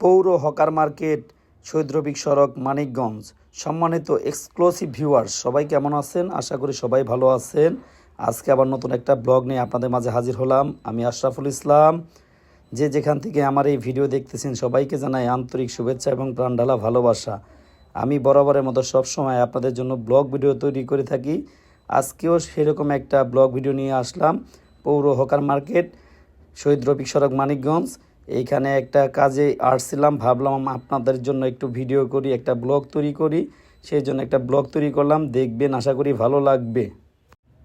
পৌর hawker market, শহীদ রফিক সড়ক, মানিকগঞ্জ। সম্মানিত এক্সক্লুসিভ ভিউয়ার্স, সবাই কেমন আছেন? আশা করি সবাই ভালো আছেন। আজকে আবার নতুন একটা ব্লগ নিয়ে আপনাদের মাঝে হাজির হলাম। আমি আশরাফুল ইসলাম। যে যেখান থেকে আমার এই ভিডিও দেখতেছেন সবাইকে জানাই আন্তরিক শুভেচ্ছা এবং প্রাণঢালা ভালোবাসা। আমি বরাবরের মতো সবসময় আপনাদের জন্য ব্লগ ভিডিও তৈরি করে থাকি। আজকেও সেরকম একটা ব্লগ ভিডিও নিয়ে আসলাম। পৌর হকার মার্কেট, শহীদ রফিক সড়ক, মানিকগঞ্জ। এইখানে একটা কাজে আসছিলাম, ভাবলাম আপনাদের জন্য একটু ভিডিও করি, একটা ব্লগ তৈরি করি। সেই জন্য একটা ব্লগ তৈরি করলাম, দেখবেন, আশা করি ভালো লাগবে।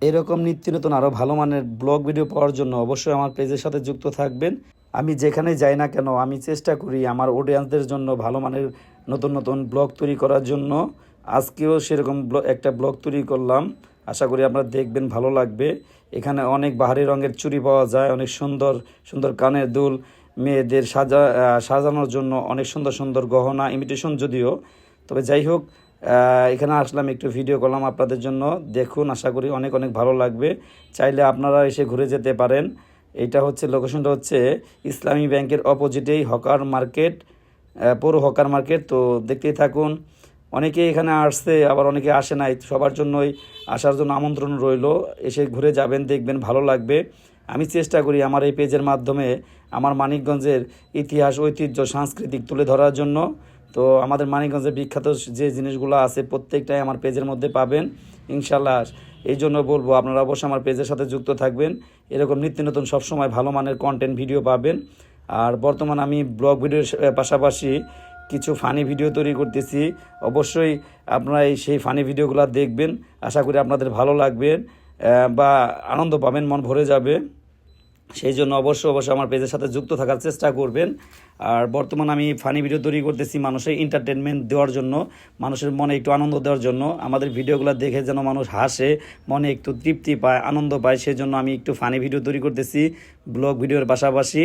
এরকম নিত্য নতুন আরও ভালো মানের ব্লগ ভিডিও পাওয়ার জন্য অবশ্যই আমার পেজের সাথে যুক্ত থাকবেন। আমি যেখানে যাই না কেন, আমি চেষ্টা করি আমার অডিয়েন্সদের জন্য ভালো মানের নতুন নতুন ব্লগ তৈরি করার জন্য। আজকেও সেরকম একটা ব্লগ তৈরি করলাম, আশা করি আপনারা দেখবেন, ভালো লাগবে। এখানে অনেক বাহারি রঙের চুড়ি পাওয়া যায়, অনেক সুন্দর সুন্দর কানের দুল, মেয়েদের সাজানোর জন্য অনেক সুন্দর সুন্দর গহনা, ইমিটেশন যদিও, তবে যাই হোক, এখানে আসলাম, একটু ভিডিও করলাম আপনাদের জন্য। দেখুন, আশা করি অনেক অনেক ভালো লাগবে। চাইলে আপনারা এসে ঘুরে যেতে পারেন। এইটা হচ্ছে লোকেশনটা হচ্ছে ইসলামী ব্যাংকের অপোজিটেই হকার মার্কেট, পৌর হকার মার্কেট। তো দেখতেই থাকুন। অনেকে এখানে আসছে, আবার অনেকে আসে নাই। সবার জন্যই আসার জন্য আমন্ত্রণ রইল। এসে ঘুরে যাবেন, দেখবেন, ভালো লাগবে। আমি চেষ্টা করি আমার এই পেজের মাধ্যমে আমার মানিকগঞ্জের ইতিহাস, ঐতিহ্য, সাংস্কৃতিক তুলে ধরার জন্য। তো আমাদের মানিকগঞ্জের বিখ্যাত যে জিনিসগুলো আছে প্রত্যেকটাই আমার পেজের মধ্যে পাবেন ইনশাল্লাহ। এই জন্য বলবো, আপনারা অবশ্যই আমার পেজের সাথে যুক্ত থাকবেন। এরকম নিত্য নতুন সবসময় ভালো মানের কন্টেন্ট ভিডিও পাবেন। আর বর্তমান আমি ব্লগ ভিডিওর পাশাপাশি কিছু ফানি ভিডিও তৈরি করতেছি। অবশ্যই আপনারা সেই ফানি ভিডিওগুলো দেখবেন, আশা করি আপনাদের ভালো লাগবে বা আনন্দ পাবেন, মন ভরে যাবে। সেই জন্য অবশ্যই আমার পেজের সাথে যুক্ত থাকার চেষ্টা করবেন। আর বর্তমানে আমি ফানি ভিডিও তৈরি করতেছি মানুষের এন্টারটেনমেন্ট দেওয়ার জন্য, মানুষের মনে একটু আনন্দ দেওয়ার জন্য। আমাদের ভিডিওগুলো দেখে যেন মানুষ হাসে, মনে একটু তৃপ্তি পায়, আনন্দ পায়, সেই জন্য আমি একটু ফানি ভিডিও তৈরি করতেছি ব্লগ ভিডিওর পাশাপাশি।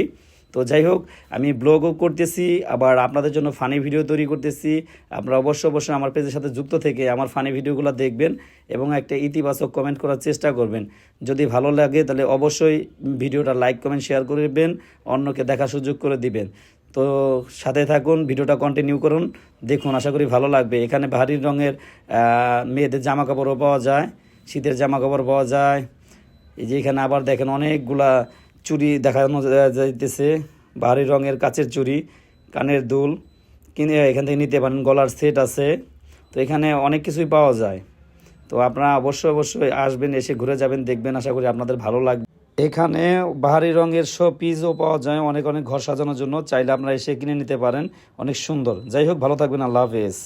তো যাই হোক, আমি ব্লগও করতেছি, আবার আপনাদের জন্য ফানি ভিডিও তৈরি করতেছি। আপনারা অবশ্যই আমার পেজের সাথে যুক্ত থেকে আমার ফানি ভিডিওগুলো দেখবেন এবং একটা ইতিবাচক কমেন্ট করার চেষ্টা করবেন। যদি ভালো লাগে তাহলে অবশ্যই ভিডিওটা লাইক, কমেন্ট, শেয়ার করবেন, অন্যকে দেখার সুযোগ করে দিবেন। তো সাথে থাকুন, ভিডিওটা কন্টিনিউ করুন, দেখুন, আশা করি ভালো লাগবে। এখানে ভারী রঙের মেয়েদের জামা কাপড়ও পাওয়া যায়, শীতের জামা কাপড় পাওয়া যায়। এই যে এখানে আবার দেখেন অনেকগুলা চুড়ি দেখানো যাইতেছে, ভারী রঙের কাচের চুড়ি, কানের দুল কিনে এখান থেকে নিতে পারেন, গলার সেট আছে। তো এখানে অনেক কিছুই পাওয়া যায়। তো আপনারা অবশ্যই আসবেন, এসে ঘুরে যাবেন, দেখবেন, আশা করি আপনাদের ভালো লাগবে। এখানে ভারী রঙের শো পিসও পাওয়া যায় অনেক অনেক ঘর সাজানোর জন্য, চাইলে আপনারা এসে কিনে নিতে পারেন, অনেক সুন্দর। যাই হোক, ভালো থাকবেন, আল্লাহ হাফেজ।